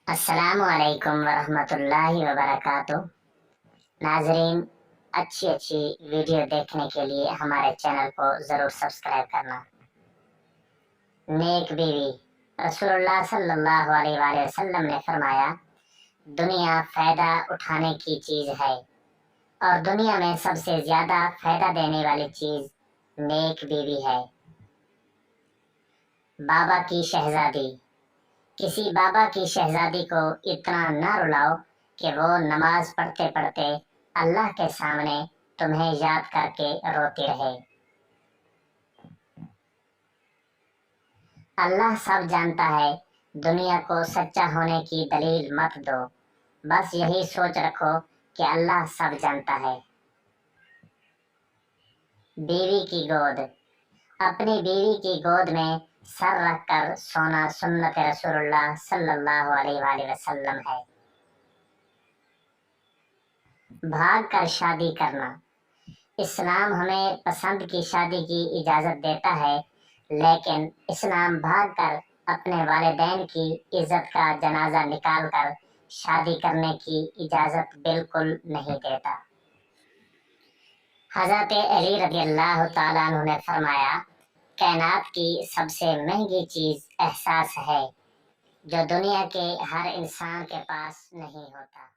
अस्सलामु अलैकुम वरहमतुल्लाहि वबरकातुह। नाजरीन, अच्छी अच्छी वीडियो देखने के लिए हमारे चैनल को ज़रूर सब्सक्राइब करना। नेक बीवी। रसूलुल्लाह सल्लल्लाहु अलैहि वसल्लम ने फरमाया, दुनिया फ़ायदा उठाने की चीज़ है और दुनिया में सबसे ज़्यादा फ़ायदा देने वाली चीज़ नेक बीवी है। बाबा की शहज़ादी। किसी बाबा की शहजादी को इतना न रुलाओ कि वो नमाज पढ़ते पढ़ते अल्लाह के सामने तुम्हें याद करके रोती रहे। अल्लाह सब जानता है, दुनिया को सच्चा होने की दलील मत दो, बस यही सोच रखो कि अल्लाह सब जानता है। बीवी की गोद। अपनी बीवी की गोद में सर रखकर सोना सुन्नत रसूलुल्लाह सल्लल्लाहु अलैहि वसल्लम है। भाग कर शादी करना। इस्लाम हमें पसंद की शादी की इजाज़त देता है, लेकिन इस्लाम भाग कर अपने वालिदैन की इज्जत का जनाजा निकाल कर शादी करने की इजाज़त बिल्कुल नहीं देता। हज़रत अली रज़ियल्लाहु ताला अन्हु ने फरमाया, कायनात की सबसे महंगी चीज़ एहसास है, जो दुनिया के हर इंसान के पास नहीं होता।